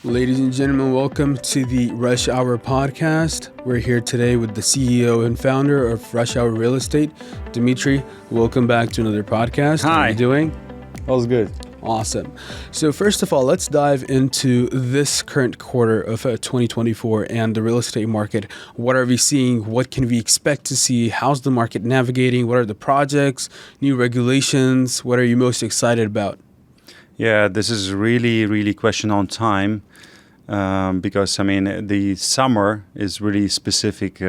Ladies and gentlemen, welcome to the Rush Hour podcast. We're here today with the CEO and founder of Rush Hour Real Estate, Dmitry. Welcome back to another podcast. Hi. How are you doing? All's good. Awesome. So first of all, let's dive into this current quarter of 2024 and the real estate market. What are we seeing? What can we expect to see? How's the market navigating? What are the projects, new regulations? What are you most excited about? Yeah, this is really question on time because the summer is really specific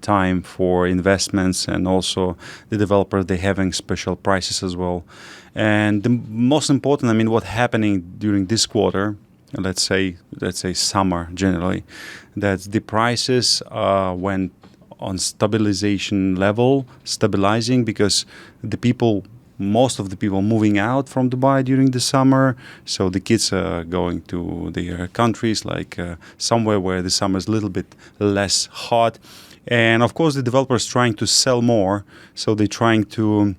time for investments, and also the developers, they having special prices as well. And the most important, what happening during this quarter, let's say summer generally, that the prices went on stabilizing because most of the people moving out from Dubai during the summer. So the kids are going to their countries, like somewhere where the summer is a little bit less hot. And of course, the developers trying to sell more. So they're trying to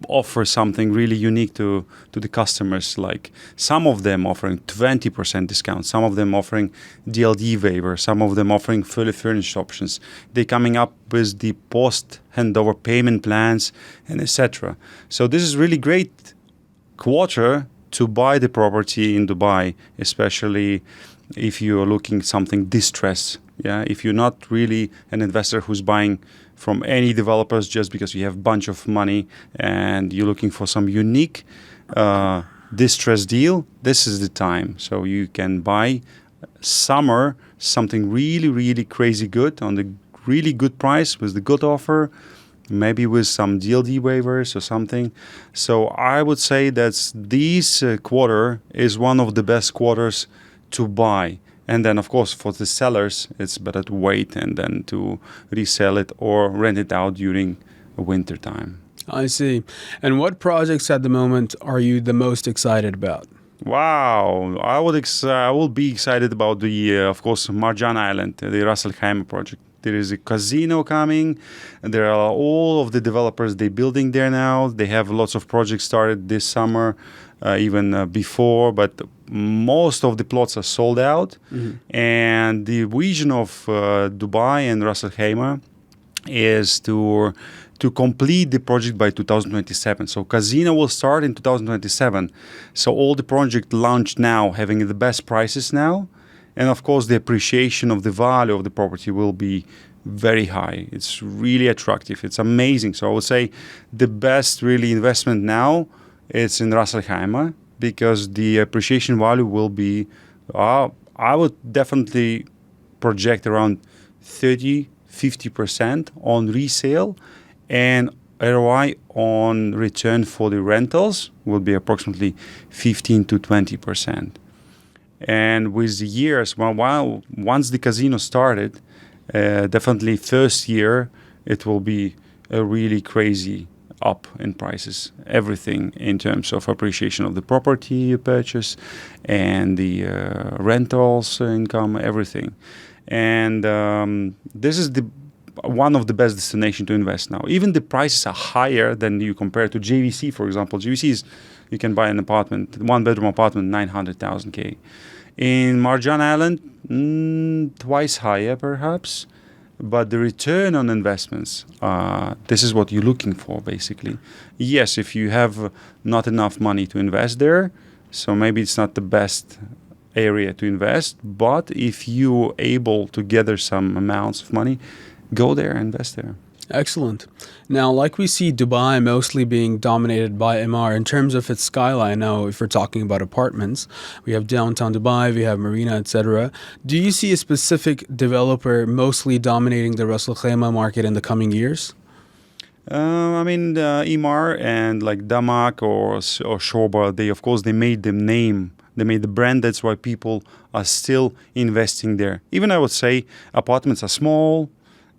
offer something really unique to the customers. Like some of them offering 20% discount, some of them offering DLD waiver, some of them offering fully furnished options. They're coming up with the post handover payment plans and etc. So this is really great quarter to buy the property in Dubai, especially if you're looking something distressed. Yeah, if you're not really an investor who's buying from any developers just because you have a bunch of money and you're looking for some unique distress deal, this is the time. So you can buy summer something really crazy good on the really good price with the good offer, maybe with some DLD waivers or something. So I would say that this quarter is one of the best quarters to buy. And then, of course, for the sellers, it's better to wait and then to resell it or rent it out during winter time. I see. And what projects at the moment are you the most excited about? Wow, I will be excited about the, of course, Marjan Island, the Ras Al Khaimah project. There is a casino coming, and there are all of the developers they building there now. They have lots of projects started this summer, even before, but most of the plots are sold out. Mm-hmm. And the vision of Dubai and Ras Al Khaimah is to complete the project by 2027. So casino will start in 2027. So all the project launched now, having the best prices now. And of course, the appreciation of the value of the property will be very high. It's really attractive. It's amazing. So I would say the best really investment now is in Ras Al Khaimah, because the appreciation value will be, I would definitely project around 30-50% on resale, and ROI on return for the rentals will be approximately 15 to 20%. And with the years, once the casino started, definitely first year, it will be a really crazy up in prices. Everything in terms of appreciation of the property you purchase and the rentals income, everything. And this is one of the best destinations to invest now. Even the prices are higher than you compare to JVC, for example. JVC is, you can buy an apartment, one-bedroom apartment, 900,000 K. In Marjan Island, twice higher perhaps, but the return on investments, this is what you're looking for basically. Yes, if you have not enough money to invest there, so maybe it's not the best area to invest, but if you're able to gather some amounts of money, go there, invest there. Excellent. Now, like we see Dubai mostly being dominated by MR in terms of its skyline. Now, if we're talking about apartments, we have downtown Dubai, we have Marina, etc. Do you see a specific developer mostly dominating the Ras Al Khaimah market in the coming years? Emar and like Damak or Shoba, they made the name. They made the brand. That's why people are still investing there. Even I would say apartments are small.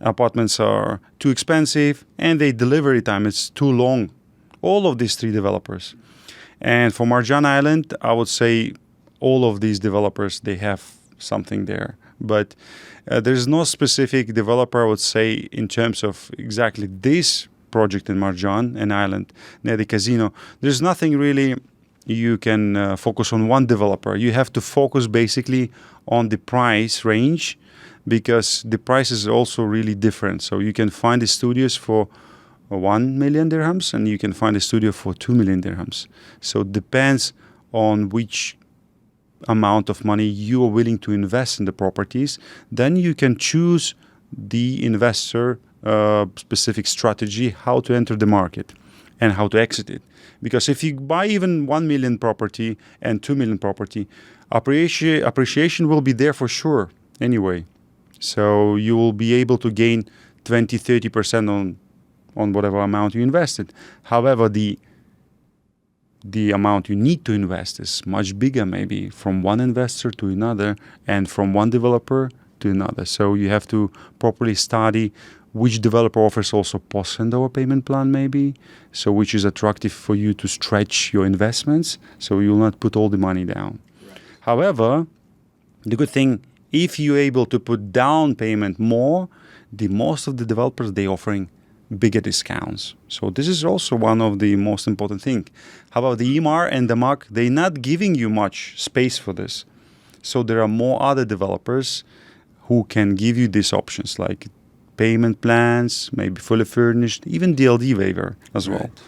Apartments are too expensive, and the delivery time is too long. All of these three developers. And for Marjan Island, I would say all of these developers, they have something there. But there's no specific developer, I would say, in terms of exactly this project in Marjan, an island near the casino. There's nothing really you can focus on one developer. You have to focus basically on the price range, because the price is also really different. So you can find the studios for 1 million dirhams and you can find a studio for 2 million dirhams. So it depends on which amount of money you are willing to invest in the properties. Then you can choose the investor specific strategy, how to enter the market and how to exit it. Because if you buy even 1 million property and 2 million property, appreciation will be there for sure anyway. So you will be able to gain 20-30% on whatever amount you invested. However, the amount you need to invest is much bigger, maybe from one investor to another and from one developer to another. So you have to properly study which developer offers also post-handover payment plan, maybe, so which is attractive for you to stretch your investments, so you will not put all the money down. Right. However, the good thing, if you're able to put down payment more, the most of the developers, they're offering bigger discounts. So this is also one of the most important things. However, the EMAR and the MAC, they're not giving you much space for this. So there are more other developers who can give you these options, like payment plans, maybe fully furnished, even DLD waiver as well. Right.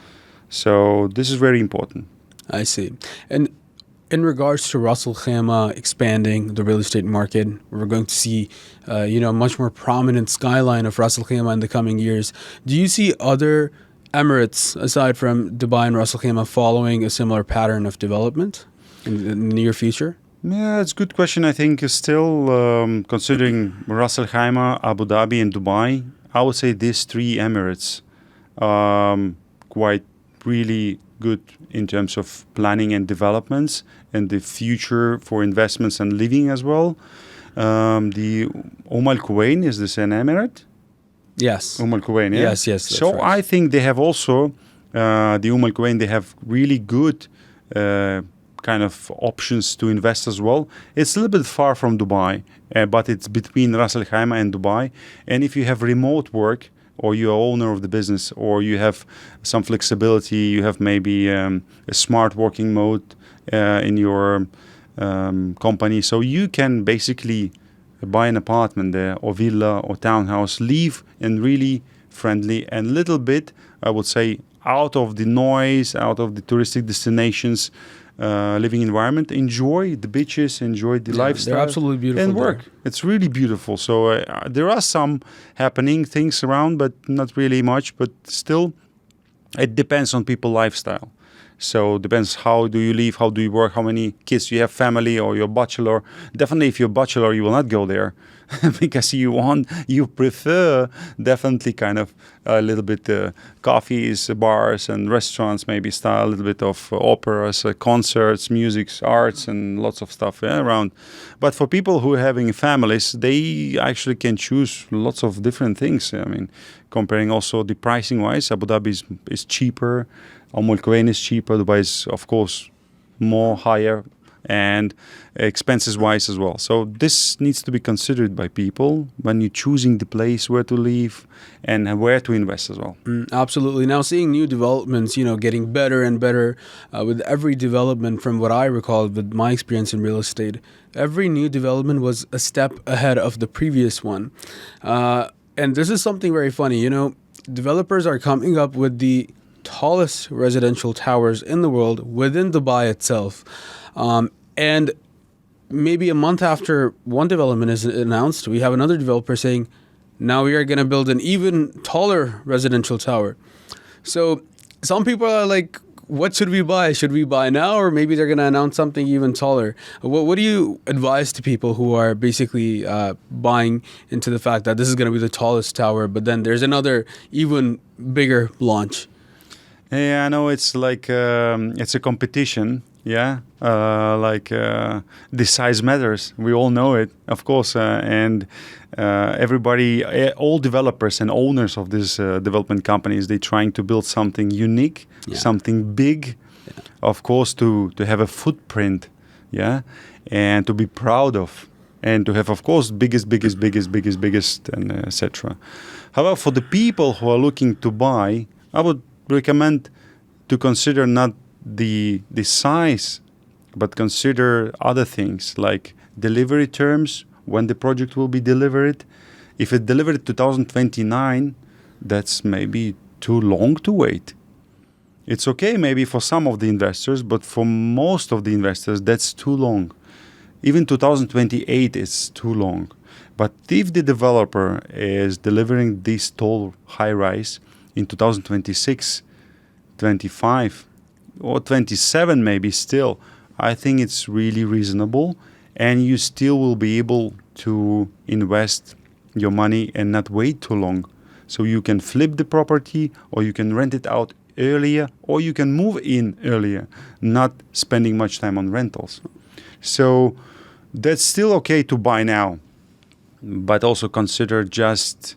So this is very important. I see. And in regards to Ras Al Khaimah expanding the real estate market, we're going to see, much more prominent skyline of Ras Al Khaimah in the coming years. Do you see other Emirates, aside from Dubai and Ras Al Khaimah, following a similar pattern of development in the near future? Yeah, it's a good question. I think still considering Ras Al Khaimah, Abu Dhabi, and Dubai, I would say these three Emirates quite really good in terms of planning and developments and the future for investments and living as well. The Al Quwain, is this an Emirate? Yes. Al Quwain, yeah? Yes, that's so right. I think they have also, the Al Quwain, they have really good kind of options to invest as well. It's a little bit far from Dubai, but it's between Ras Al Khaimah and Dubai. And if you have remote work, or you're owner of the business, or you have some flexibility, you have maybe a smart working mode in your company, so you can basically buy an apartment there, or villa, or townhouse, live in really friendly and little bit, I would say, out of the noise, out of the touristic destinations, living environment, enjoy the beaches, enjoy the lifestyle. They're absolutely beautiful. And work. There. It's really beautiful. So there are some happening things around, but not really much. But still, it depends on people's lifestyle. So it depends how do you live, how do you work, how many kids you have, family, or you're bachelor. Definitely, if you're bachelor, you will not go there because you prefer definitely kind of a little bit coffees, bars, and restaurants, maybe style a little bit of operas, concerts, music, arts, and lots of stuff around. But for people who are having families, they actually can choose lots of different things. I mean, comparing also the pricing wise, Abu Dhabi is cheaper. Al Quwain is cheaper. Dubai is, of course, more higher, and expenses wise as well. So this needs to be considered by people when you're choosing the place where to live and where to invest as well. Absolutely. Now, seeing new developments, getting better and better with every development, from what I recall with my experience in real estate, every new development was a step ahead of the previous one. And this is something very funny. Developers are coming up with the tallest residential towers in the world within Dubai itself. And maybe a month after one development is announced, we have another developer saying, now we are going to build an even taller residential tower. So some people are like, what should we buy? Should we buy now? Or maybe they're going to announce something even taller. What do you advise to people who are basically buying into the fact that this is going to be the tallest tower, but then there's another even bigger launch? Yeah, I know it's like it's a competition. Yeah, the size matters. We all know it, of course, and everybody, all developers and owners of these development companies, they're trying to build something unique, something big, of course, to have a footprint, and to be proud of, and to have, of course, biggest, and etc. However, for the people who are looking to buy, I would recommend to consider not the size, but consider other things like delivery terms, when the project will be delivered. If it delivered 2029, that's maybe too long to wait. It's okay maybe for some of the investors, but for most of the investors, that's too long. Even 2028 is too long. But if the developer is delivering this tall high-rise in 2026, 25, or 27 maybe still, I think it's really reasonable, and you still will be able to invest your money and not wait too long. So you can flip the property, or you can rent it out earlier, or you can move in earlier, not spending much time on rentals. So that's still okay to buy now, but also consider just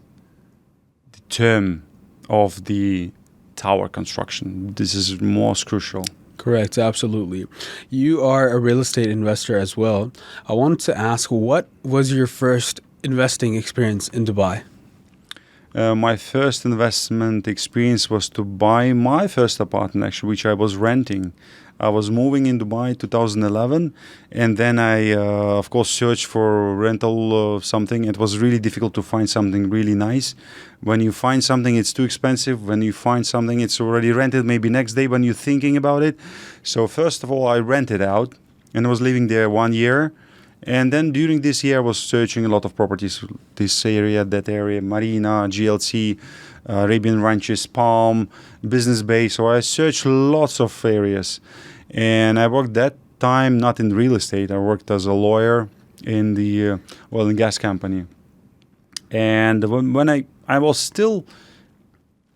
the term of the tower construction. This is most crucial. Correct, absolutely. You are a real estate investor as well. I wanted to ask, what was your first investing experience in Dubai? My first investment experience was to buy my first apartment, actually, which I was renting. I was moving in Dubai 2011, and then I, of course, searched for rental something. It was really difficult to find something really nice. When you find something, it's too expensive. When you find something, it's already rented, maybe next day when you're thinking about it. So first of all, I rented out and was living there 1 year. And then during this year, I was searching a lot of properties, this area, that area, Marina, GLC, Arabian Ranches, Palm, Business Bay. So I searched lots of areas. And I worked that time not in real estate. I worked as a lawyer in the oil and gas company. And when I was still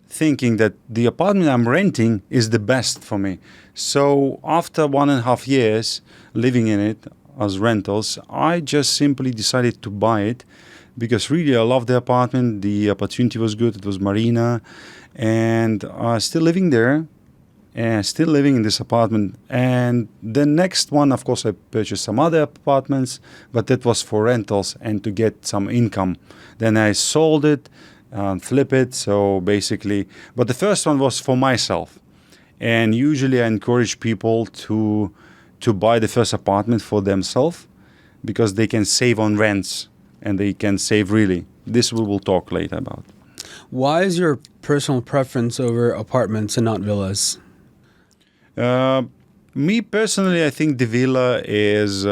thinking that the apartment I'm renting is the best for me. So after 1.5 years living in it, as rentals, I just simply decided to buy it because really I love the apartment. The opportunity was good. It was Marina, and still living there and still living in this apartment. And the next one, of course, I purchased some other apartments, but that was for rentals and to get some income. Then I sold it and flip it. So basically, but the first one was for myself. And usually I encourage people to buy the first apartment for themselves because they can save on rents and they can save really. This we will talk later about. Why is your personal preference over apartments and not villas? Me personally, I think the villa is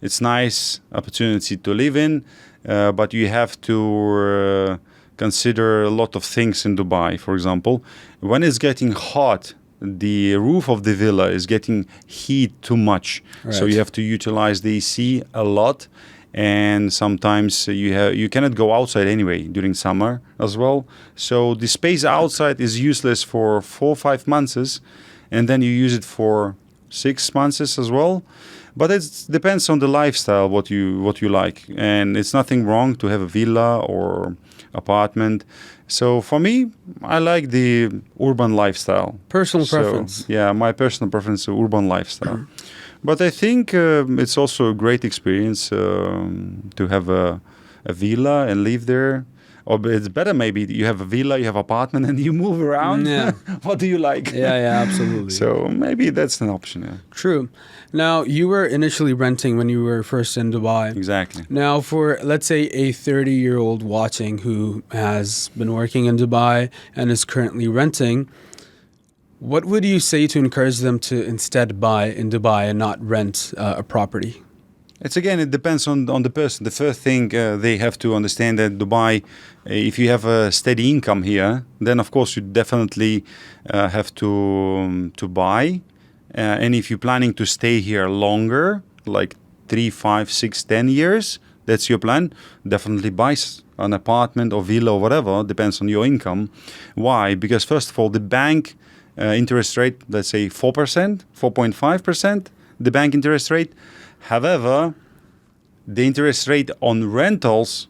it's nice opportunity to live in, but you have to consider a lot of things in Dubai. For example, when it's getting hot, the roof of the villa is getting heat too much. Right. So you have to utilize the AC a lot. And sometimes you cannot go outside anyway during summer as well. So the space outside is useless for 4 or 5 months. And then you use it for 6 months as well. But it depends on the lifestyle, what you like. And it's nothing wrong to have a villa or apartment. So for me, I like the urban lifestyle. Personal preference. Yeah, my personal preference is urban lifestyle. But I think it's also a great experience to have a villa and live there. Or it's better maybe you have a villa, you have an apartment, and you move around. Yeah. What do you like? Yeah, absolutely. So maybe that's an option. Yeah. True. Now, you were initially renting when you were first in Dubai. Exactly. Now, for, let's say, a 30-year-old watching who has been working in Dubai and is currently renting, what would you say to encourage them to instead buy in Dubai and not rent a property? It depends on the person. The first thing they have to understand that Dubai, if you have a steady income here, then of course you definitely have to buy. And if you're planning to stay here longer, like 3, 5, 6, 10 years, that's your plan, definitely buy an apartment or villa or whatever, depends on your income. Why? Because first of all, the bank interest rate, let's say 4%, 4.5%, the bank interest rate. However, the interest rate on rentals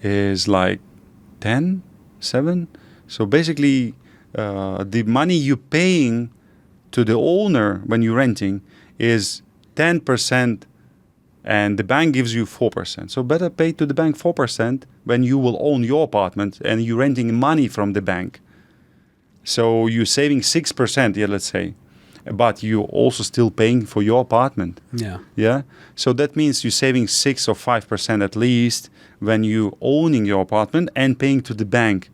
is like 10, 7. So basically, the money you're paying to the owner when you're renting is 10%, and the bank gives you 4%. So better pay to the bank 4% when you will own your apartment and you're renting money from the bank. So you're saving 6%, yeah, let's say. but you're also still paying for your apartment. Yeah. Yeah. So that means you're saving 6 or 5% at least when you owning your apartment and paying to the bank.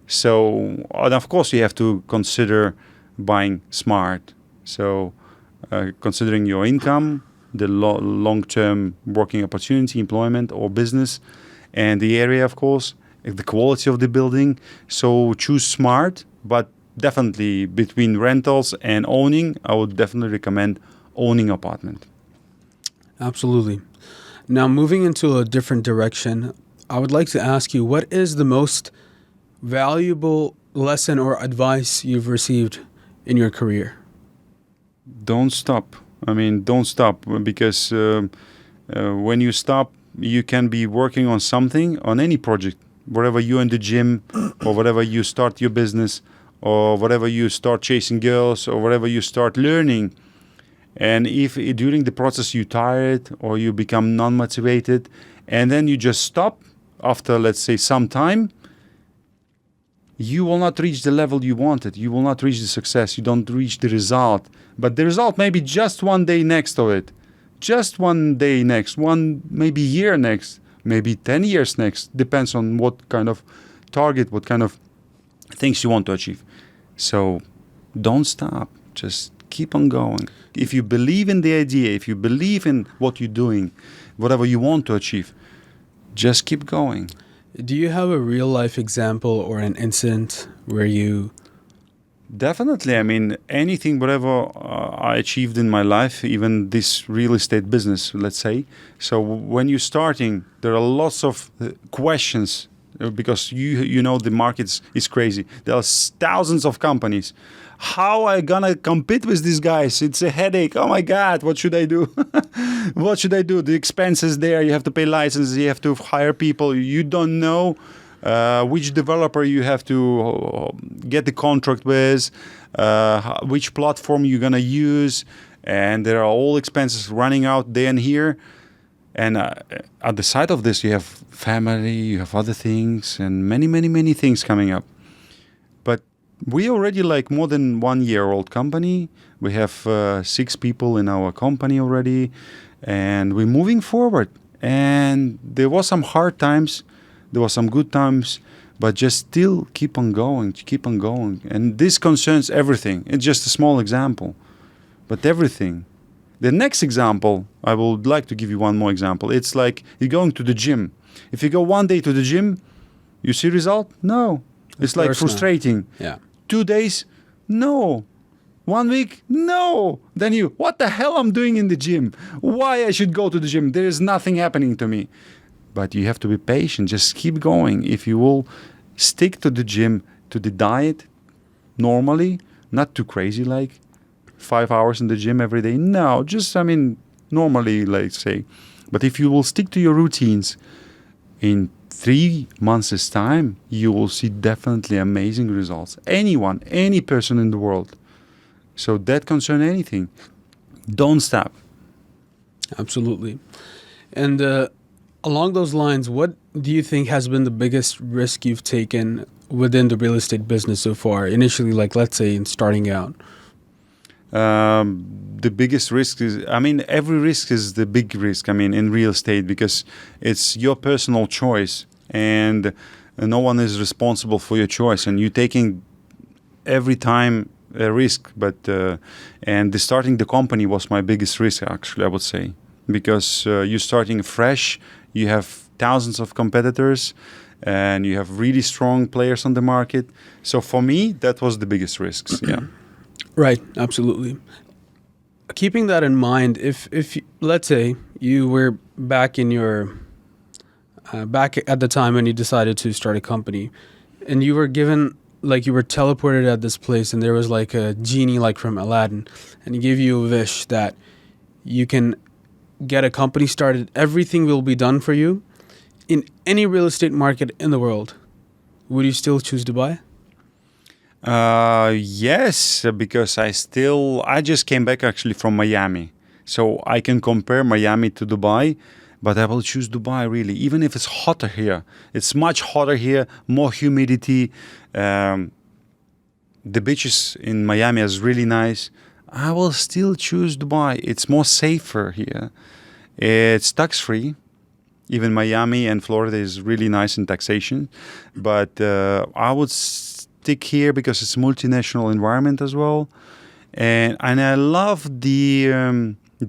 So, and of course, you have to consider buying smart. So, considering your income, the long-term working opportunity, employment or business, and the area, of course, the quality of the building. So choose smart, but definitely between rentals and owning, I would definitely recommend owning apartment. Absolutely. Now, moving into a different direction, I would like to ask you, what is the most valuable lesson or advice you've received in your career? Don't stop. I mean, don't stop, because when you stop, you can be working on something, on any project, wherever you're in the gym or whatever you start your business or whatever you start chasing girls or whatever you start learning. And if during the process you tired or you become non-motivated and then you just stop after, let's say, some time, you will not reach the level you wanted. You will not reach the success. You don't reach the result. But the result may be just one day next to it. Just one day next, one maybe year next, maybe 10 years next. Depends on what kind of target, what kind of things you want to achieve. So don't stop. Just keep on going. If you believe in the idea, if you believe in what you're doing, whatever you want to achieve, just keep going. Do you have a real life example or an incident where you... Definitely. I mean, anything, whatever I achieved in my life, even this real estate business, let's say. So when you're starting, there are lots of questions because you know the market is crazy. There are thousands of companies. How am I gonna compete with these guys? It's a headache. Oh my God, what should I do? What should I do? The expenses there, you have to pay licenses, you have to hire people. You don't know which developer you have to get the contract with, which platform you're gonna use, and there are all expenses running out there and here. And at the side of this, you have family, you have other things, and many things coming up. But we already like more than 1 year old company. We have 6 people in our company already, and we're moving forward. And there was some hard times, there was some good times, but just still keep on going. And this concerns everything. It's just a small example, but everything. The next example, I would like to give you one more example. It's like you're going to the gym. If you go one day to the gym, you see result? No. It's like frustrating. Yeah. 2 days? No. 1 week? No. Then what the hell I'm doing in the gym? Why I should go to the gym? There is nothing happening to me. But you have to be patient. Just keep going. If you will stick to the gym, to the diet, normally, not too crazy like 5 hours in the gym every day. No, just, normally, let's say. But if you will stick to your routines, in 3 months' time, you will see definitely amazing results. Anyone, any person in the world. So that concern anything. Don't stop. Absolutely. And along those lines, what do you think has been the biggest risk you've taken within the real estate business so far? Initially, like let's say in starting out. The biggest risk is, every risk is the big risk, in real estate, because it's your personal choice and no one is responsible for your choice, and you're taking every time a risk. But and starting the company was my biggest risk, actually, I would say, because you're starting fresh, you have thousands of competitors, and you have really strong players on the market. So for me, that was the biggest risks. Yeah. Right, absolutely. Keeping that in mind, if let's say you were back in your back at the time when you decided to start a company, and you were given, like, you were teleported at this place, and there was like a genie, like from Aladdin, and he gave you a wish that you can get a company started, everything will be done for you in any real estate market in the world, would you still choose Dubai? Yes, because I just came back actually from Miami. So I can compare Miami to Dubai, but I will choose Dubai really, even if it's hotter here. It's much hotter here, more humidity. The beaches in Miami is really nice. I will still choose Dubai. It's more safer here. It's tax-free. Even Miami and Florida is really nice in taxation. But I would stick here because it's a multinational environment as well. And I love the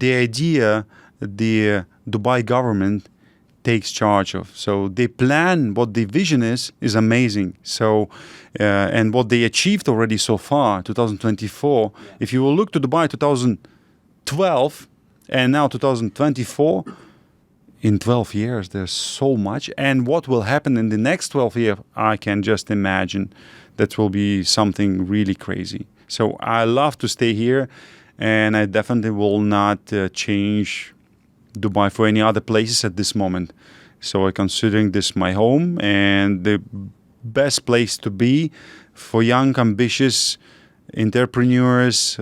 idea the Dubai government takes charge of. So they plan what the vision is amazing. So and what they achieved already so far, 2024. Yeah. If you will look to Dubai 2012 and now 2024, in 12 years there's so much. And what will happen in the next 12 years, I can just imagine. That will be something really crazy. So I love to stay here, and I definitely will not change Dubai for any other places at this moment. So I'm considering this my home and the best place to be for young, ambitious entrepreneurs,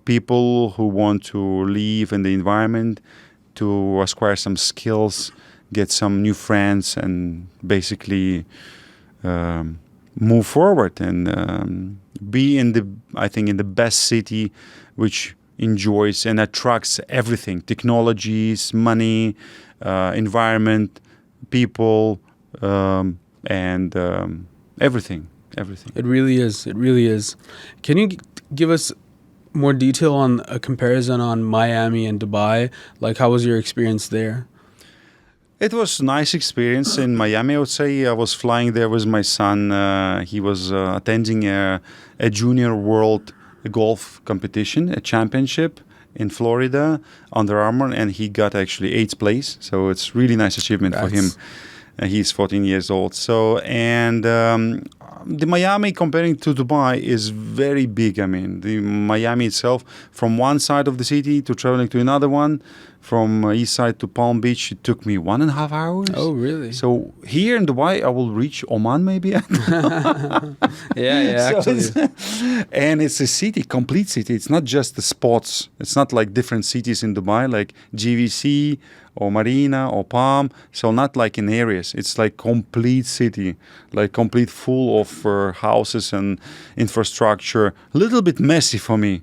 people who want to live in the environment, to acquire some skills, get some new friends, and basically move forward and be in the best city, which enjoys and attracts everything: technologies, money, environment, people, and everything. It really is. It really is. Can you give us more detail on a comparison on Miami and Dubai? Like, how was your experience there? It was a nice experience in Miami, I would say. I was flying there with my son. He was attending a junior world golf competition, a championship in Florida, Under Armour, and he got actually 8th place. So it's really nice achievement for him. He's 14 years old. So, and the Miami comparing to Dubai is very big. I mean, the Miami itself, from one side of the city to traveling to another one, from east side to Palm Beach, it took me 1.5 hours. Oh, really? So here in Dubai, I will reach Oman maybe. Yeah, actually. And it's a city, complete city. It's not just the spots. It's not like different cities in Dubai, like GVC or Marina or Palm. So not like in areas. It's like complete city, like complete full of houses and infrastructure. A little bit messy for me.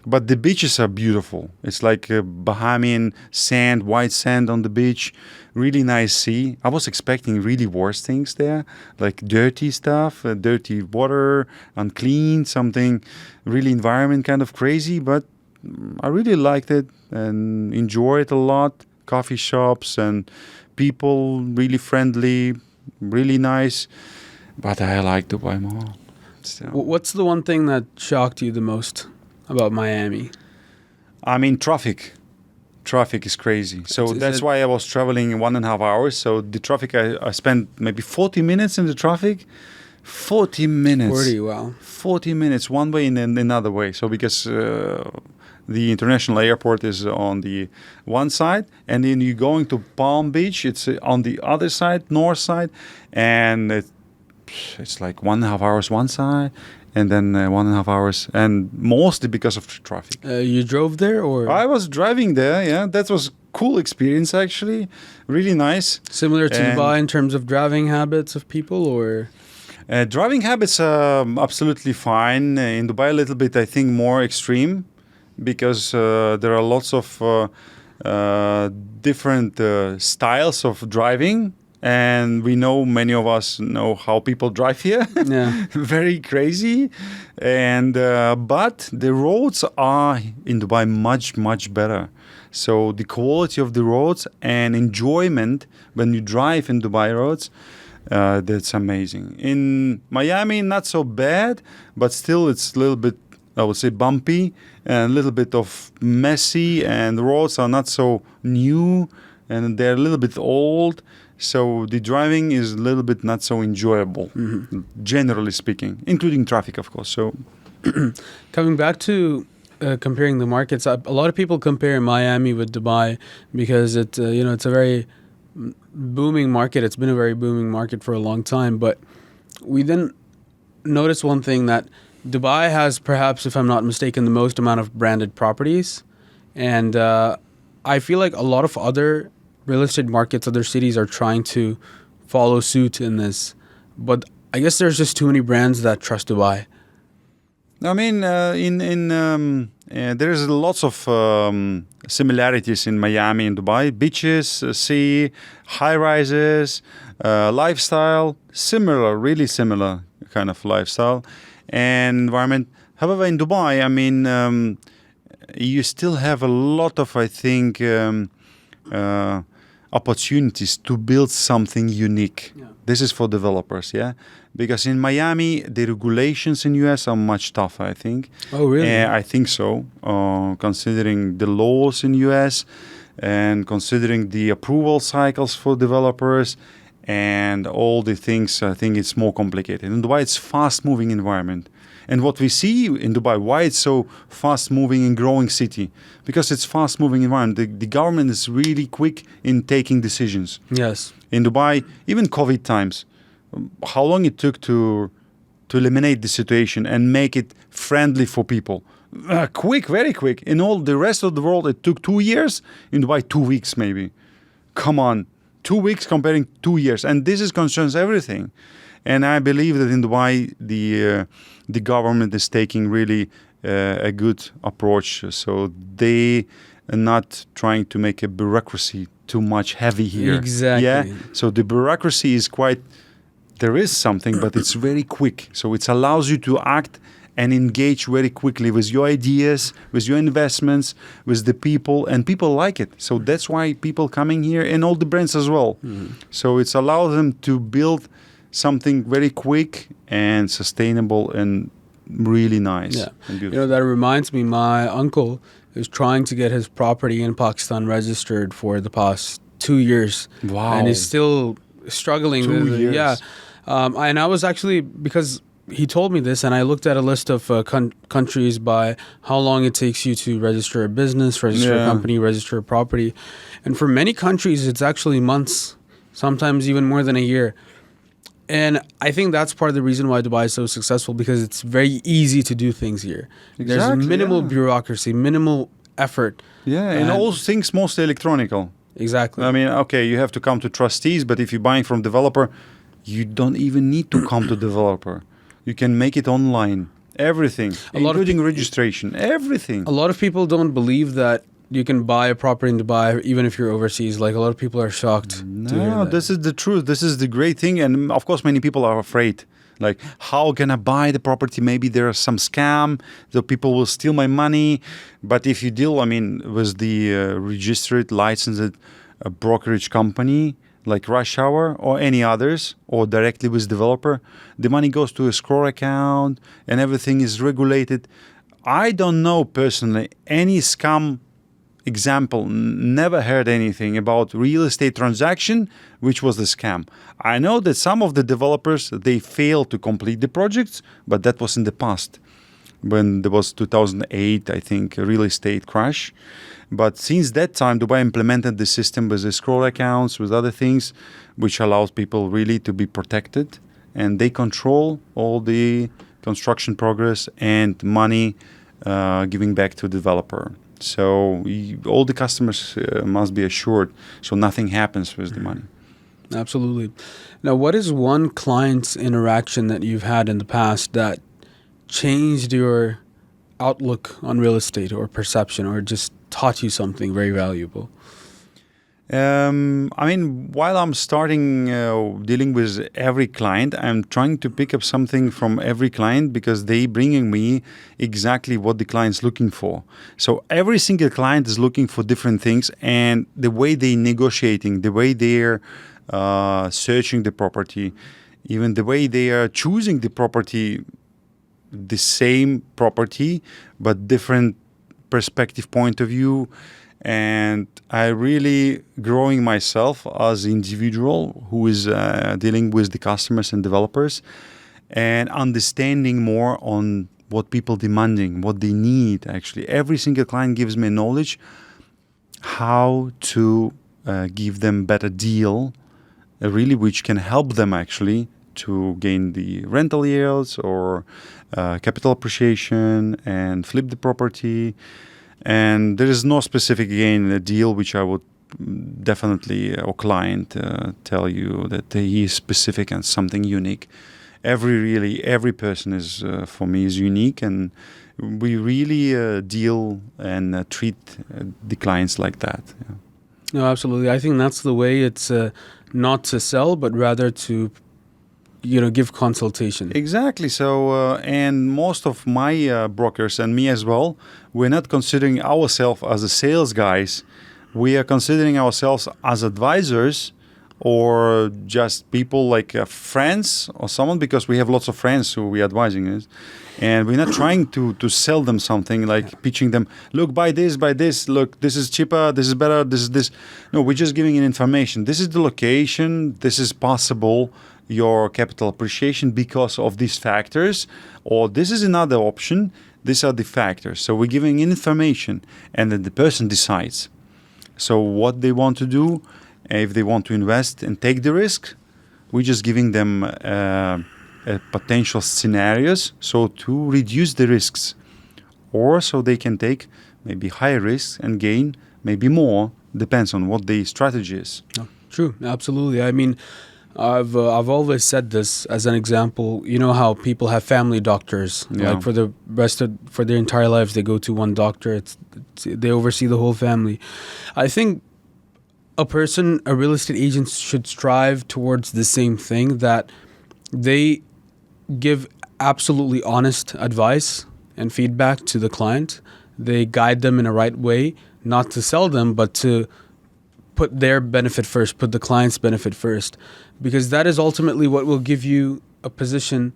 But the beaches are beautiful. It's like Bahamian sand, white sand on the beach. Really nice sea. I was expecting really worse things there, like dirty stuff, dirty water, unclean, something really environment kind of crazy. But I really liked it and enjoyed it a lot. Coffee shops and people really friendly, really nice. But I like Dubai more. So. What's the one thing that shocked you the most about Miami? I mean, traffic. Traffic is crazy. So that's why I was traveling 1.5 hours. So the traffic, I spent maybe 40 minutes in the traffic. 40 minutes. 40, wow. 40 minutes, one way and then another way. So because the international airport is on the one side, and then you're going to Palm Beach, it's on the other side, north side, and it's like 1.5 hours one side, and then 1.5 hours, and mostly because of traffic. You drove there, or? I was driving there, yeah. That was cool experience, actually. Really nice. Similar to Dubai in terms of driving habits of people, or? Driving habits are absolutely fine. In Dubai, a little bit, I think, more extreme, because there are lots of different styles of driving. And we know, many of us know how people drive here. Yeah. Very crazy. And but the roads are in Dubai much, much better. So the quality of the roads and enjoyment when you drive in Dubai roads, that's amazing. In Miami, not so bad, but still it's a little bit, I would say, bumpy and a little bit of messy, and the roads are not so new and they're a little bit old. So the driving is a little bit not so enjoyable, generally speaking, including traffic, of course. So, coming back to comparing the markets, a lot of people compare Miami with Dubai because it's a very booming market. It's been a very booming market for a long time. But we then notice one thing, that Dubai has, perhaps, if I'm not mistaken, the most amount of branded properties, and I feel like a lot of other real estate markets, other cities are trying to follow suit in this. But I guess there's just too many brands that trust Dubai. I mean, there's lots of similarities in Miami and Dubai. Beaches, sea, high rises, lifestyle, similar, really similar kind of lifestyle and environment. However, in Dubai, I mean, you still have a lot of, I think, opportunities to build something unique. Yeah. This is for developers, yeah? Because in Miami, the regulations in US are much tougher, I think. Oh, really? I think so, considering the laws in US and considering the approval cycles for developers and all the things. I think it's more complicated. In Dubai, it's fast-moving environment. And what we see in Dubai, why it's so fast-moving and growing city? Because it's fast-moving environment. The government is really quick in taking decisions. Yes. In Dubai, even COVID times, how long it took to eliminate the situation and make it friendly for people. Quick, very quick. In all the rest of the world, it took 2 years. In Dubai, 2 weeks maybe. Come on, 2 weeks comparing 2 years. And this is concerns everything. And I believe that in Dubai, the government is taking really a good approach. So they are not trying to make a bureaucracy too much heavy here. Exactly. Yeah. So the bureaucracy is quite. There is something, but it's very quick. So it allows you to act and engage very quickly with your ideas, with your investments, with the people, and people like it. So that's why people coming here and all the brands as well. So it's allowed them to build something very quick and sustainable and really nice. Yeah. And You know, beautiful. that reminds me, my uncle is trying to get his property in Pakistan registered for the past 2 years. Wow. And he's still struggling. 2 with it. years. Yeah. And I was actually, because he told me this, and I looked at a list of countries by how long it takes you to register a business, register a Yeah. company, register a property. And for many countries, it's actually months, sometimes even more than a year. And I think that's part of the reason why Dubai is so successful, because it's very easy to do things here. There's Exactly, minimal yeah. bureaucracy, minimal effort. Yeah, and all things mostly electronical. Exactly. I mean, okay, you have to come to trustees, but if you're buying from developer, you don't even need to come to developer. You can make it online. Everything, A lot of including registration, everything. A lot of people don't believe that you can buy a property in Dubai even if you're overseas. Like, a lot of people are shocked to hear No, that. this is the truth. This is the great thing. And of course, many people are afraid. Like, how can I buy the property? Maybe there's some scam, the people will steal my money. But if you deal, I mean, with the registered, licensed brokerage company, like Rush Hour or any others, or directly with developer, the money goes to a escrow account and everything is regulated. I don't know personally any scam example, never heard anything about real estate transaction which was the scam. I know that some of the developers, they failed to complete the projects, but that was in the past when there was 2008, I think, a real estate crash. But since that time, Dubai implemented the system with escrow accounts, with other things, which allows people really to be protected, and they control all the construction progress and money giving back to the developer. So all the customers must be assured, so nothing happens with the money. Absolutely. Now, what is one client's interaction that you've had in the past that changed your outlook on real estate or perception, or just taught you something very valuable? I mean, while I'm starting dealing with every client, I'm trying to pick up something from every client because they bringing me exactly what the client's looking for. So every single client is looking for different things, and the way they negotiating, the way they're searching the property, even the way they are choosing the property, the same property but different perspective point of view. And I really growing myself as an individual who is dealing with the customers and developers and understanding more on what people demanding, what they need. Actually, every single client gives me knowledge how to give them better deal, really, which can help them actually to gain the rental yields or capital appreciation and flip the property. And there is no specific, again, a deal which I would definitely, or client, tell you that he is specific and something unique. every person is for me is unique, and we really deal and treat the clients like that. Yeah. No, absolutely. I think that's the way. It's not to sell, but rather to, give consultation. Exactly. So, and most of my brokers and me as well, we're not considering ourselves as a sales guys. We are considering ourselves as advisors or just people like friends or someone, because we have lots of friends who we're advising is. And we're not trying to sell them something, like pitching them, look, buy this, look, this is cheaper, this is better, this is this. No, we're just giving an information. This is the location, this is possible, your capital appreciation because of these factors, or this is another option, these are the factors. So we're giving information, and then the person decides. So what they want to do, if they want to invest and take the risk, we're just giving them potential scenarios, so to reduce the risks, or so they can take maybe higher risks and gain maybe more, depends on what the strategy is. Oh, true, absolutely. I mean, I've always said this as an example. You know how people have family doctors, Yeah. like for their entire lives they go to one doctor. They oversee the whole family. I think a real estate agent should strive towards the same thing, that they give absolutely honest advice and feedback to the client. They guide them in a right way, not to sell them, but to put their benefit first, put the client's benefit first, because that is ultimately what will give you a position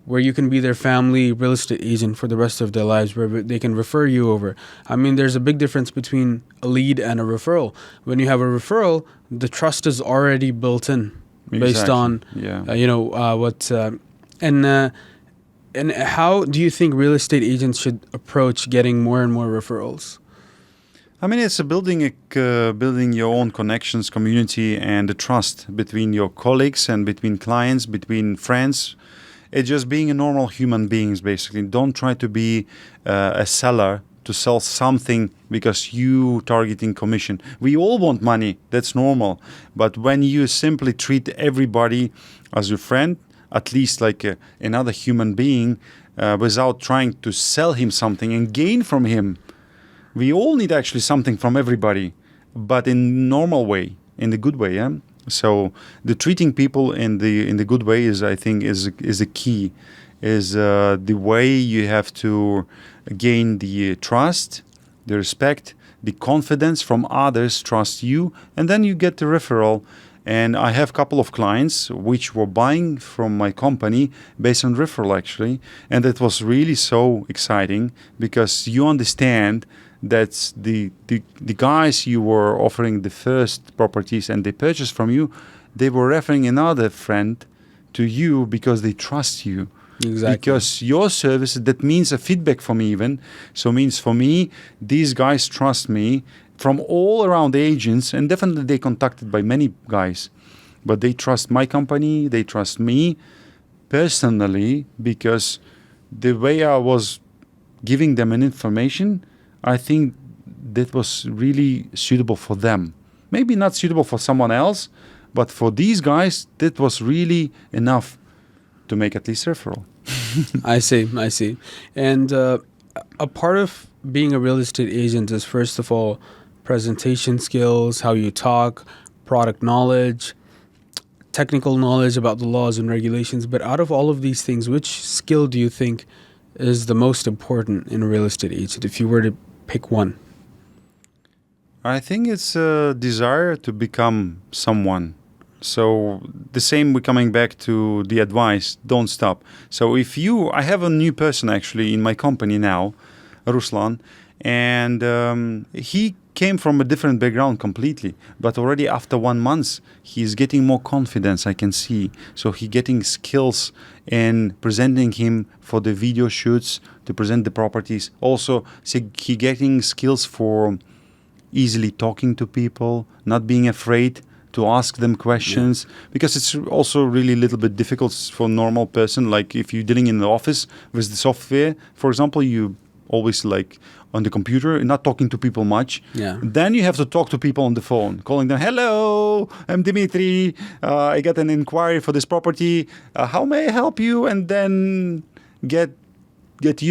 where you can be their family real estate agent for the rest of their lives, where they can refer you over. I mean, there's a big difference between a lead and a referral. When you have a referral, the trust is already built in based on, and how do you think real estate agents should approach getting more and more referrals? I mean, it's building your own connections, community, and the trust between your colleagues and between clients, between friends. It's just being a normal human beings, basically. Don't try to be a seller to sell something because you targeting commission. We all want money, that's normal. But when you simply treat everybody as your friend, at least like another human being, without trying to sell him something and gain from him, we all need actually something from everybody, but in normal way, in the good way. Yeah. So the treating people in the good way is, I think, is a key. Is the way you have to gain the trust, the respect, the confidence from others trust you, and then you get the referral. And I have a couple of clients which were buying from my company based on referral actually, and that was really so exciting because you understand that the guys you were offering the first properties and they purchased from you, they were referring another friend to you because they trust you. Exactly. Because your service, that means a feedback for me even. So means for me, these guys trust me from all around the agents, and definitely they contacted by many guys. But they trust my company, they trust me personally, because the way I was giving them an information, I think that was really suitable for them. Maybe not suitable for someone else, but for these guys, that was really enough to make at least referral. I see. And a part of being a real estate agent is, first of all, presentation skills, how you talk, product knowledge, technical knowledge about the laws and regulations. But out of all of these things, which skill do you think is the most important in a real estate agent, if you were to pick one? I think it's a desire to become someone. So the same, we're coming back to the advice, don't stop. So I have a new person actually in my company now, Ruslan, and he came from a different background completely. But already after 1 month, he's getting more confidence, I can see. So he getting skills in presenting him for the video shoots, to present the properties. Also, he getting skills for easily talking to people, not being afraid to ask them questions, because it's also really a little bit difficult for a normal person. Like if you're dealing in the office with the software, for example, you always like on the computer, not talking to people much. Yeah. Then you have to talk to people on the phone, calling them, hello, I'm Dmitry. I got an inquiry for this property. How may I help you? And then get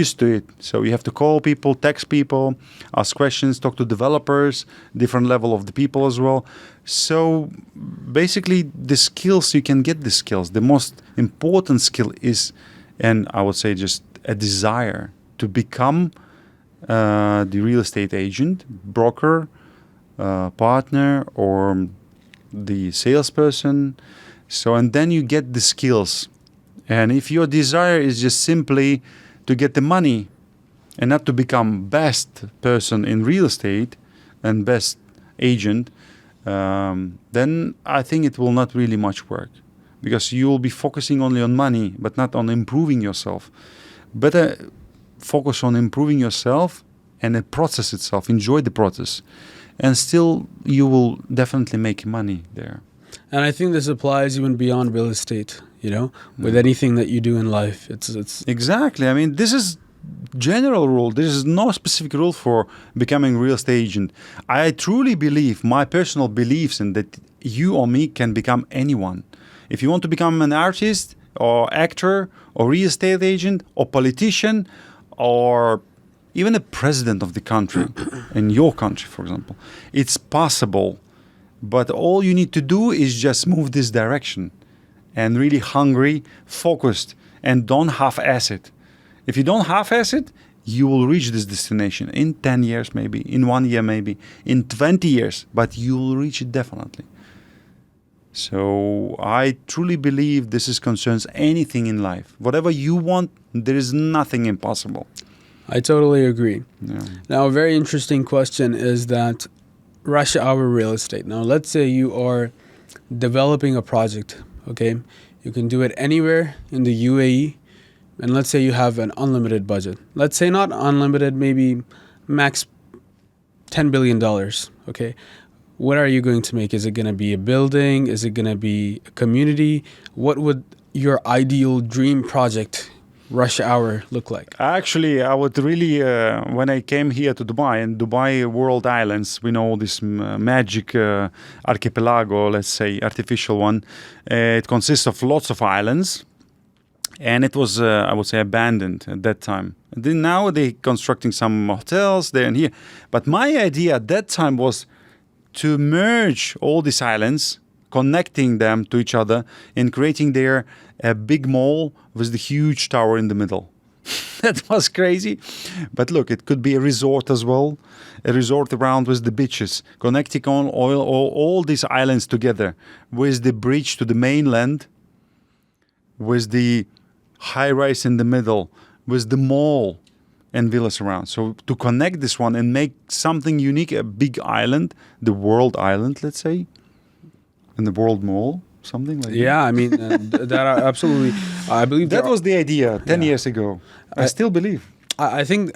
used to it. So you have to call people, text people, ask questions, talk to developers, different level of the people as well. So basically the skills, you can get the skills. The most important skill is, and I would say just a desire to become the real estate agent, broker, partner, or the salesperson. So, and then you get the skills. And if your desire is just simply to get the money and not to become best person in real estate and best agent, then I think it will not really much work, because you will be focusing only on money but not on improving yourself. Better focus on improving yourself and the process itself. Enjoy the process, and still you will definitely make money there. And I think this applies even beyond real estate, with anything that you do in life. It's Exactly. I mean, this is general rule. There is no specific rule for becoming a real estate agent. I truly believe, my personal beliefs, in that you or me can become anyone. If you want to become an artist or actor or real estate agent or politician or even a president of the country, in your country, for example, it's possible. But all you need to do is just move this direction and really hungry, focused, and don't half-ass it. If you don't half-ass it, you will reach this destination in 10 years maybe, in 1 year maybe, in 20 years, but you will reach it definitely. So I truly believe this is concerns anything in life. Whatever you want, there is nothing impossible. I totally agree. Yeah. Now, a very interesting question is that rush hour real estate. Now, let's say you are developing a project, okay? You can do it anywhere in the UAE, and let's say you have an unlimited budget. Let's say not unlimited, maybe max $10 billion, okay? What are you going to make? Is it going to be a building? Is it going to be a community? What would your ideal dream project rush hour look like? Actually, I would really, when I came here to Dubai, and Dubai World Islands, we know this magic archipelago, let's say, artificial one. It consists of lots of islands, and it was, I would say, abandoned at that time. And then now they're constructing some hotels there and here. But my idea at that time was to merge all these islands, connecting them to each other, and creating there a big mall with the huge tower in the middle. That was crazy. But look, it could be a resort as well, a resort around with the beaches, connecting all these islands together with the bridge to the mainland, with the high-rise in the middle, with the mall and villas around. So to connect this one and make something unique, a big island, the world island, let's say, and the world mall, something like that. Yeah, I mean, that absolutely. I believe that was the idea 10 years ago. I still believe. I think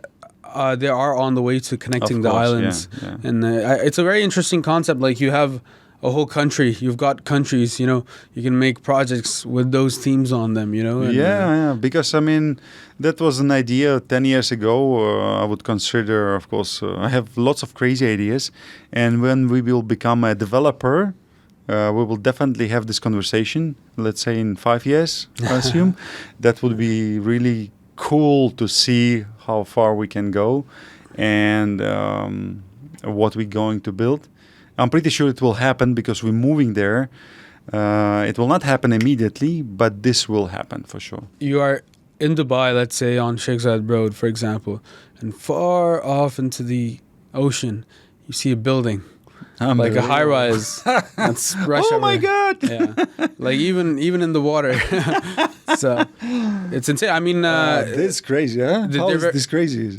they are on the way to connecting the islands. Yeah. And it's a very interesting concept. Like, you have a whole country, you've got countries, you can make projects with those themes on them, and, yeah, because I mean, that was an idea 10 years ago. I would consider, of course, I have lots of crazy ideas, and when we will become a developer, we will definitely have this conversation, let's say in 5 years, I assume. That would be really cool to see how far we can go and what we're going to build. I'm pretty sure it will happen because we're moving there. It will not happen immediately, but this will happen for sure. You are in Dubai, let's say on Sheikh Zayed Road, for example, and far off into the ocean, you see a building. Like a high rise. That's rush hour. Oh my God! Yeah, like even in the water. So it's insane. I mean, this is crazy, huh? How is this crazy?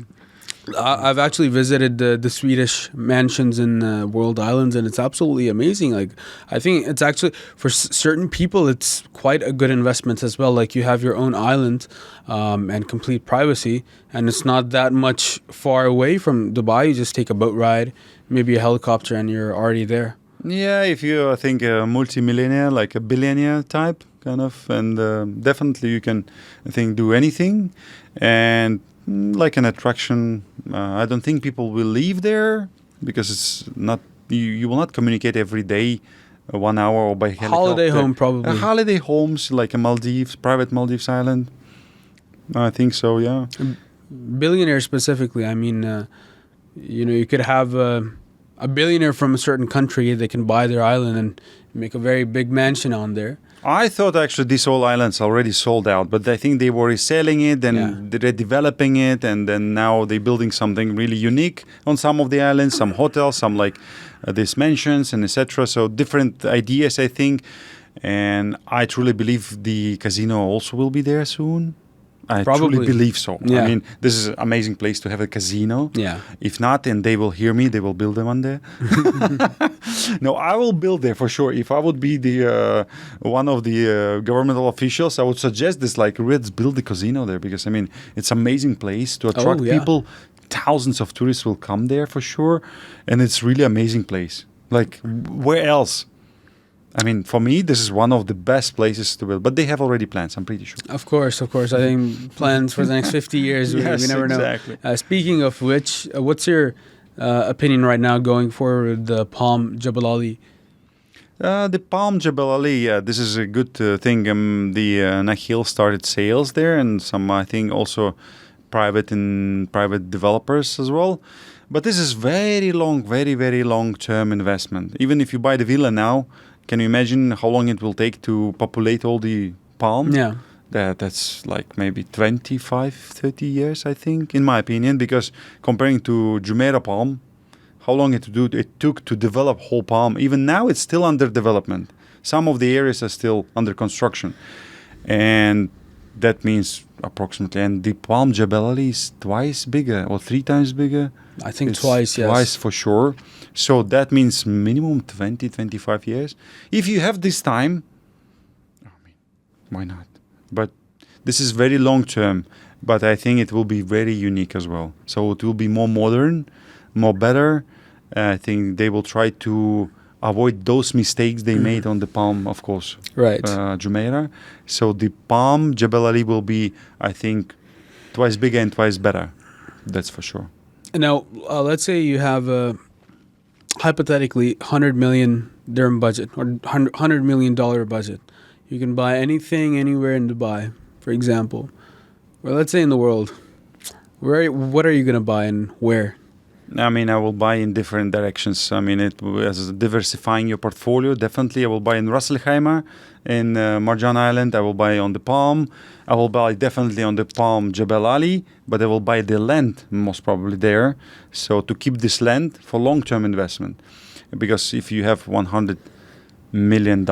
I've actually visited the Swedish mansions in World Islands, and it's absolutely amazing. Like, I think it's actually, for certain people, it's quite a good investment as well. Like, you have your own island and complete privacy, and it's not that much far away from Dubai. You just take a boat ride, maybe a helicopter, and you're already there. Yeah, if you're, I think, a multi-millionaire, like a billionaire type, kind of, and definitely you can, I think, do anything. And like an attraction. I don't think people will live there because it's not. You will not communicate every day, 1 hour or by helicopter. Holiday home, probably. Holiday homes like a Maldives, private Maldives island. I think so. Yeah. Billionaire specifically. I mean, you could have a billionaire from a certain country. They can buy their island and make a very big mansion on there. I thought actually these whole islands already sold out, but I think they were reselling it and they're developing it, and then now they're building something really unique on some of the islands, some hotels, some like these mansions and etc. So different ideas, I think, and I truly believe the casino also will be there soon. I Probably. truly believe so. Yeah. I mean, this is an amazing place to have a casino. Yeah. If not, and they will hear me, they will build them on there. No, I will build there for sure. If I would be the one of the governmental officials, I would suggest this, like, let's build the casino there, because, I mean, it's an amazing place to attract people. Thousands of tourists will come there for sure. And it's really amazing place. Like, where else? I mean, for me, this is one of the best places to build. But they have already plans, I'm pretty sure. Of course. I think plans for the next 50 years, we never exactly. know. Speaking of which, what's your opinion right now going forward with the Palm Jebel Ali? The Palm Jebel Ali, this is a good thing. The Nakhil started sales there, and some, I think, also private developers as well. But this is very long, very, very long-term investment. Even if you buy the villa now, can you imagine how long it will take to populate all the palm? Yeah. That's like maybe 25, 30 years, I think, in my opinion, because comparing to Jumeirah palm, how long it took to develop whole palm. Even now, it's still under development. Some of the areas are still under construction. And that means approximately, and the Palm Jebel Ali is twice bigger or 3 times bigger. I think It's twice, yes. Twice for sure. So that means minimum 20, 25 years. If you have this time, I mean, why not? But this is very long term, but I think it will be very unique as well. So it will be more modern, more better. I think they will try to avoid those mistakes they made on the Palm, of course, Right. Jumeirah. So the Palm Jebel Ali will be, I think, twice bigger and twice better. That's for sure. Now, let's say you have a hypothetically 100 million dirham budget or $100 million budget. You can buy anything anywhere in Dubai, for example. Or let's say in the world. What are you going to buy and where? I mean, I will buy in different directions. I mean, as diversifying your portfolio, definitely I will buy in Ras Al Khaimah, in Marjan Island. I will buy on the Palm. I will buy definitely on the Palm Jebel Ali, but I will buy the land most probably there. So to keep this land for long-term investment, because if you have $100 million,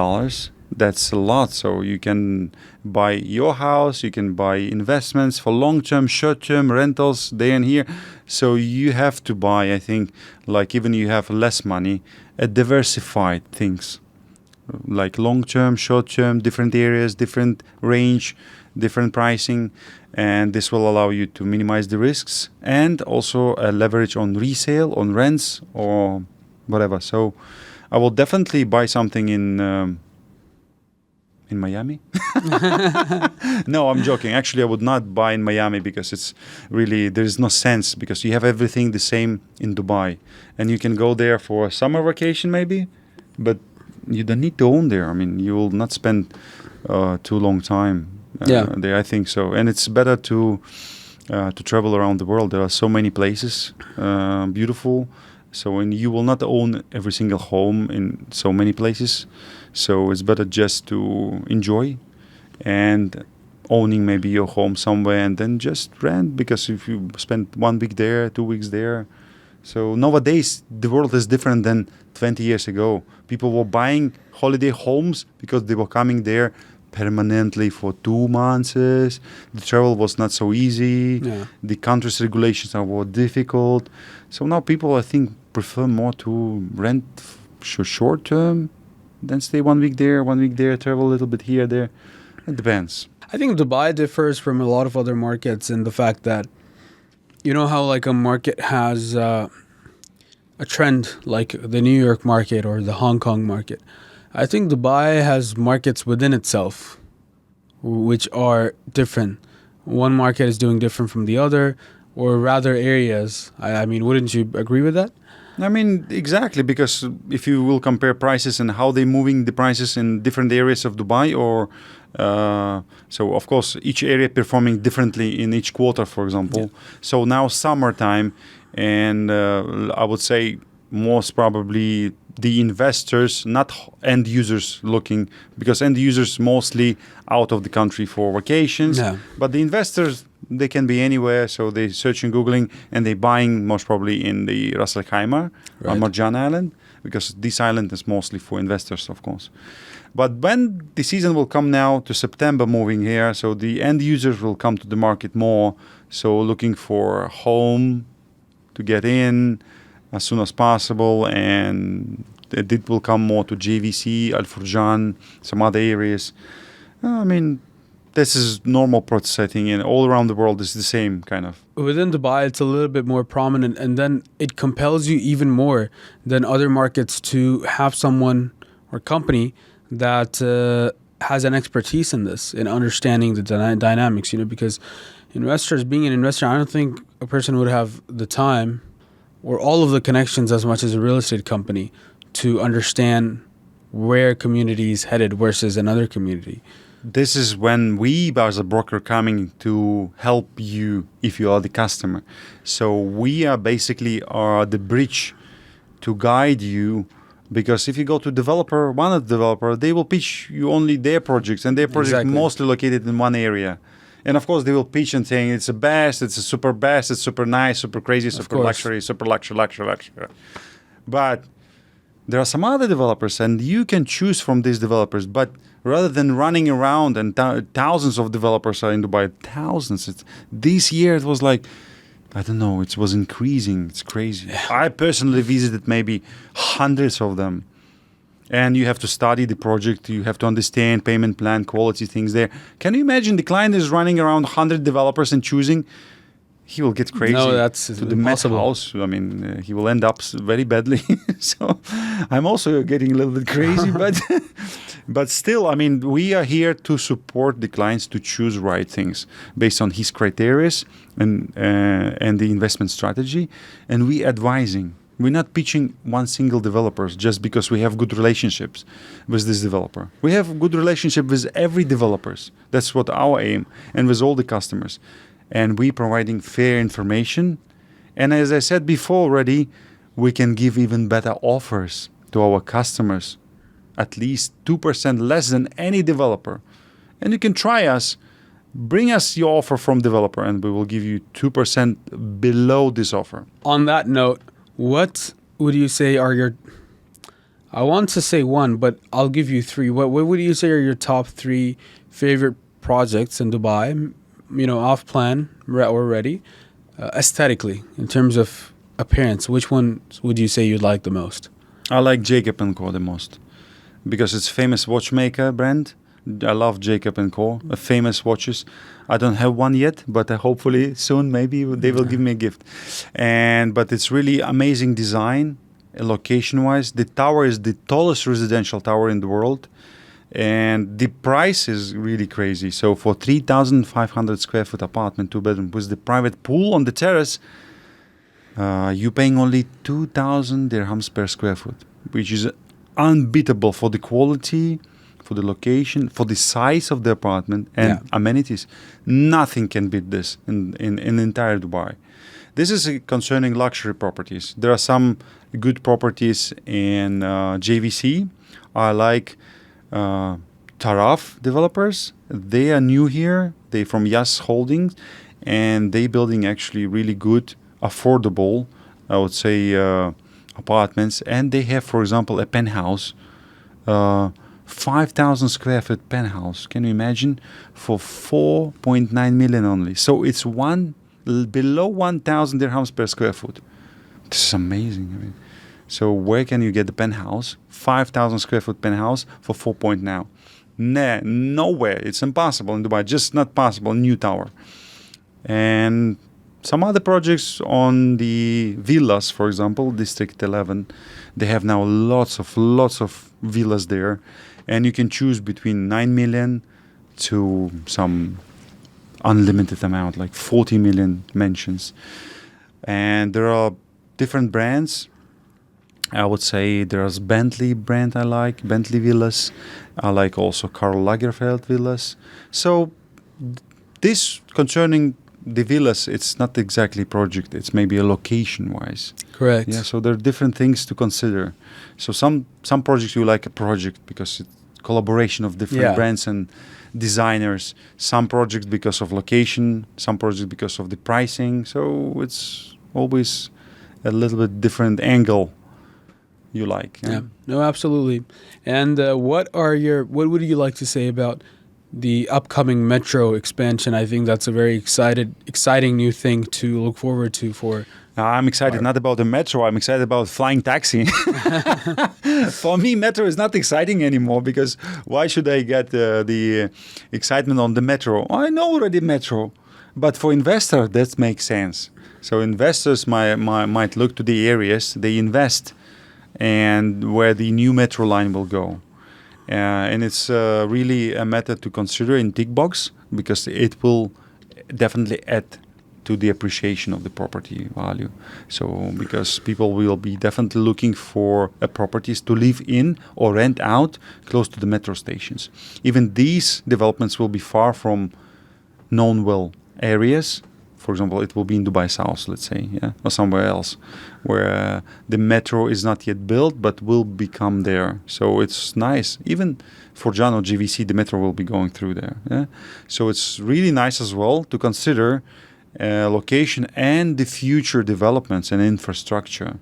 that's a lot. So you can buy your house, you can buy investments for long-term, short-term rentals there and here. So you have to buy, I think, like even you have less money, diversified things. Like long-term, short-term, different areas, different range, different pricing. And this will allow you to minimize the risks and also leverage on resale, on rents or whatever. So I will definitely buy something in Miami? No, I'm joking. Actually, I would not buy in Miami because it's really, there is no sense because you have everything the same in Dubai. And you can go there for a summer vacation maybe, but you don't need to own there. I mean, you will not spend too long time there, I think so. And it's better to travel around the world. There are so many places, beautiful. So when you will not own every single home in so many places. So it's better just to enjoy and owning maybe your home somewhere and then just rent, because if you spend 1 week there, 2 weeks there. So nowadays, the world is different than 20 years ago. People were buying holiday homes because they were coming there permanently for 2 months. The travel was not so easy. Yeah. The country's regulations are more difficult. So now people, I think, prefer more to rent short term, then stay 1 week there, travel a little bit here, there. It depends. I think Dubai differs from a lot of other markets in the fact that, you know how like a market has a trend like the New York market or the Hong Kong market. I think Dubai has markets within itself which are different, one market is doing different from the other, or rather areas. I mean, wouldn't you agree with that? I mean, exactly, because if you will compare prices and how they're moving the prices in different areas of Dubai, or so of course each area performing differently in each quarter, for example. Yeah. So now summertime, and I would say most probably the investors, not end users looking, because end users mostly out of the country for vacations, Yeah. but the investors, they can be anywhere, so they searching, googling, and they buying most probably in the Ras Al Khaimah on Right. Marjan Island, because this island is mostly for investors, of course. But when the season will come now to September, moving here, so the end users will come to the market more, so looking for a home to get in as soon as possible, and it will come more to JVC, Al Furjan, some other areas. I mean, this is normal process setting, and all around the world is the same kind of. Within Dubai, it's a little bit more prominent, and then it compels you even more than other markets to have someone or company that has an expertise in this, in understanding the dynamics. Because investors, being an investor, I don't think a person would have the time or all of the connections as much as a real estate company to understand where community is headed versus another community. This is when we, as a broker, coming to help you if you are the customer. So we are basically are the bridge to guide you, because if you go to developer, one of the developer, they will pitch you only their projects, and their projects Exactly. mostly located in one area. And of course, they will pitch and saying it's the best, it's a super best, it's super nice, super crazy, super course. luxury, super luxury. But there are some other developers, and you can choose from these developers. But rather than running around, and thousands of developers are in Dubai, thousands. This year it was like, I don't know, it was increasing. It's crazy. I personally visited maybe hundreds of them. And you have to study the project. You have to understand payment plan, quality things there. Can you imagine the client is running around 100 developers and choosing? He will get crazy. No, that's to the Met impossible. house. I mean, he will end up very badly. So I'm also getting a little bit crazy, but still, I mean, we are here to support the clients to choose right things based on his criteria and the investment strategy, and we advising. We're not pitching one single developer just because we have good relationships with this developer. We have good relationship with every developers. That's what our aim, and with all the customers. And we providing fair information. And as I said before already, we can give even better offers to our customers, at least 2% less than any developer. And you can try us. Bring us your offer from developer, and we will give you 2% below this offer. On that note, what would you say are your, I want to say one, but I'll give you three. What would you say are your top three favorite projects in Dubai, off plan or ready, aesthetically, in terms of appearance? Which one would you say you like the most? I like Jacob & Co. the most, because it's famous watchmaker brand. I love Jacob & Co. Famous watches. I don't have one yet, but hopefully soon maybe they will give me a gift. But it's really amazing design, location-wise. The tower is the tallest residential tower in the world, and the price is really crazy. So for 3,500 square foot apartment, 2-bedroom with the private pool on the terrace, you're paying only 2,000 dirhams per square foot, which is unbeatable for the quality, for the location, for the size of the apartment and amenities. Nothing can beat this in entire Dubai. This is concerning luxury properties. There are some good properties in JVC. I like Taraf developers. They are new here. They're from Yas Holdings, and they building actually really good, affordable, I would say, apartments. And they have, for example, a penthouse, 5,000 square foot penthouse. Can you imagine? For 4.9 million only. So it's below 1,000 dirhams per square foot. This is amazing. I mean, so where can you get the penthouse? 5,000 square foot penthouse for 4 now? Nah, nowhere. It's impossible in Dubai. Just not possible. New tower. And some other projects on the villas, for example, District 11, they have now lots of villas there. And you can choose between 9 million to some unlimited amount, like 40 million mentions. And there are different brands. I would say there's Bentley brand I like, Bentley villas. I like also Karl Lagerfeld villas. So this concerning the villas, it's not exactly project. It's maybe a location wise. Correct. Yeah. So there are different things to consider. So some projects you like a project because it's collaboration of different Yeah. brands and designers. Some projects because of location. Some projects because of the pricing. So it's always a little bit different angle you like. Yeah. No, absolutely. And what would you like to say about the upcoming metro expansion? I think that's a very exciting new thing to look forward to for. I'm excited not about the metro. I'm excited about flying taxi. For me, metro is not exciting anymore because why should I get the excitement on the metro? I know already metro, but for investor that makes sense. So investors might look to the areas they invest and where the new metro line will go. And it's really a method to consider in tick box because it will definitely add to the appreciation of the property value. So because people will be definitely looking for properties to live in or rent out close to the metro stations. Even these developments will be far from known well areas. For example, it will be in Dubai South, let's say, yeah, or somewhere else, where the metro is not yet built, but will become there. So it's nice. Even for Jano GVC, the metro will be going through there. Yeah? So it's really nice as well to consider location and the future developments and infrastructure.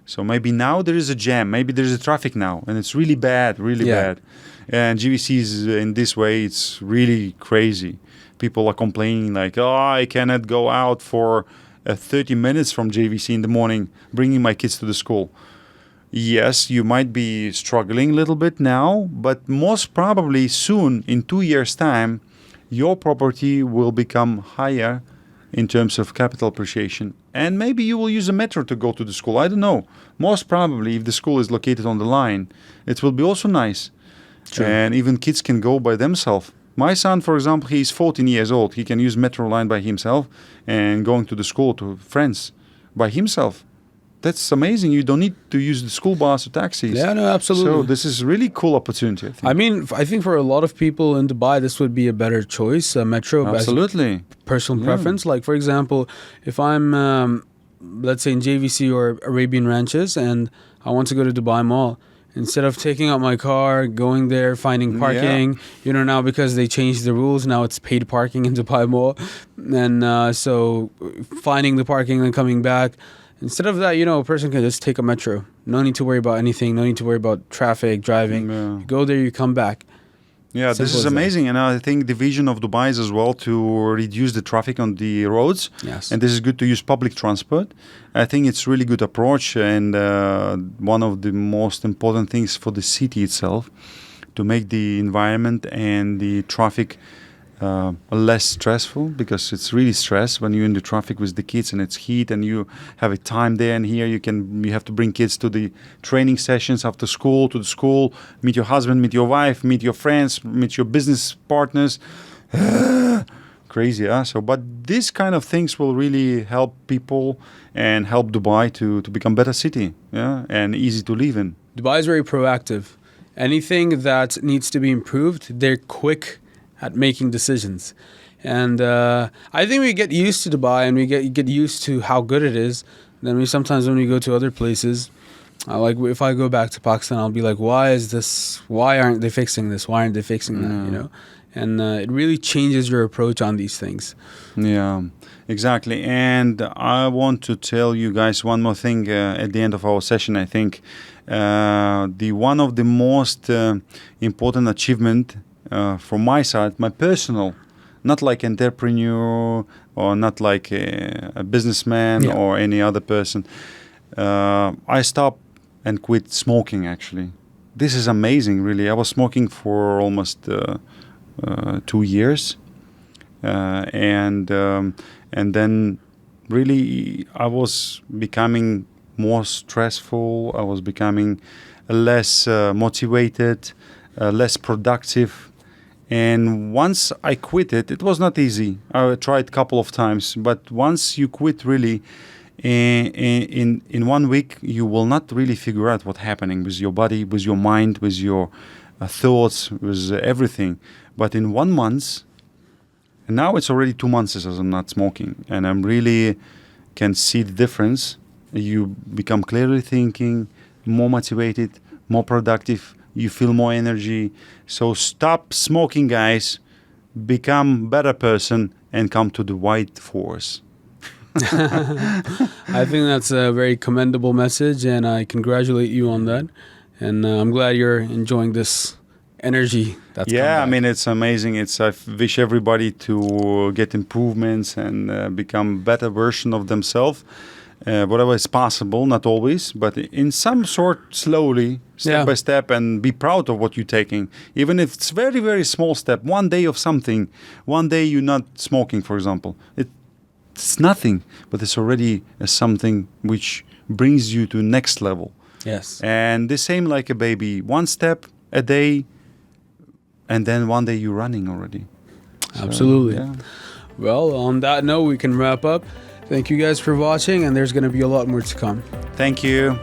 So maybe now there is a jam, maybe there is a traffic now, and it's really bad, really bad. And GVC is in this way, it's really crazy. People are complaining like, oh, I cannot go out for 30 minutes from JVC in the morning, bringing my kids to the school. Yes, you might be struggling a little bit now, but most probably soon, in 2 years' time, your property will become higher in terms of capital appreciation. And maybe you will use a metro to go to the school. I don't know. Most probably, if the school is located on the line, it will be also nice. True. And even kids can go by themselves. My son, for example, he's 14 years old. He can use metro line by himself and going to the school to friends by himself. That's amazing. You don't need to use the school bus or taxis. Yeah, no, absolutely. So this is really cool opportunity, I think. I mean, I think for a lot of people in Dubai, this would be a better choice, metro. Absolutely. Personal preference. Like, for example, if I'm, let's say in JVC or Arabian Ranches and I want to go to Dubai Mall, instead of taking out my car, going there, finding parking, now because they changed the rules, now it's paid parking in Dubai Mall. And so finding the parking and coming back, instead of that, a person can just take a metro. No need to worry about anything. No need to worry about traffic, driving. You go there, you come back. Yeah, Simple this is amazing. And I think the vision of Dubai is as well to reduce the traffic on the roads. Yes. And this is good to use public transport. I think it's really good approach and one of the most important things for the city itself to make the environment and the traffic less stressful, because it's really stress when you're in the traffic with the kids and it's heat and you have a time there and here you have to bring kids to the training sessions after school, to the school, meet your husband, meet your wife, meet your friends, meet your business partners. Crazy, huh? So, but these kind of things will really help people and help Dubai to become better city, yeah, and easy to live in. Dubai is very proactive. Anything that needs to be improved, they're quick at making decisions. And I think we get used to Dubai and we get used to how good it is. Then sometimes when we go to other places, like if I go back to Pakistan, I'll be like, why aren't they fixing this? Why aren't they fixing that? And it really changes your approach on these things. Yeah, exactly. And I want to tell you guys one more thing at the end of our session. I think the one of the most important achievement from my side, my personal, not like entrepreneur or not like a businessman or any other person. I stopped and quit smoking, actually. This is amazing, really. I was smoking for almost 2 years. And then really I was becoming more stressful. I was becoming less motivated, less productive. And once I quit it, it was not easy. I tried a couple of times, but once you quit really, in 1 week, you will not really figure out what's happening with your body, with your mind, with your thoughts, with everything. But in 1 month, and now it's already 2 months as I'm not smoking, and I'm really can see the difference. You become clearly thinking, more motivated, more productive. You feel more energy. So stop smoking, guys. Become better person and come to the white force. I think that's a very commendable message, and I congratulate you on that. And I'm glad you're enjoying this energy that's come Yeah, I back. mean, it's amazing. I wish everybody to get improvements and become better version of themselves. Whatever is possible, not always, but in some sort, slowly, step Yeah. by step, and be proud of what you're taking. Even if it's very, very small step, 1 day of something, 1 day you're not smoking, for example. It's nothing, but it's already something which brings you to next level. Yes. And the same like a baby, 1 step a day, and then 1 day you're running already. So, Absolutely. yeah. Well, on that note, we can wrap up. Thank you guys for watching, and there's going to be a lot more to come. Thank you.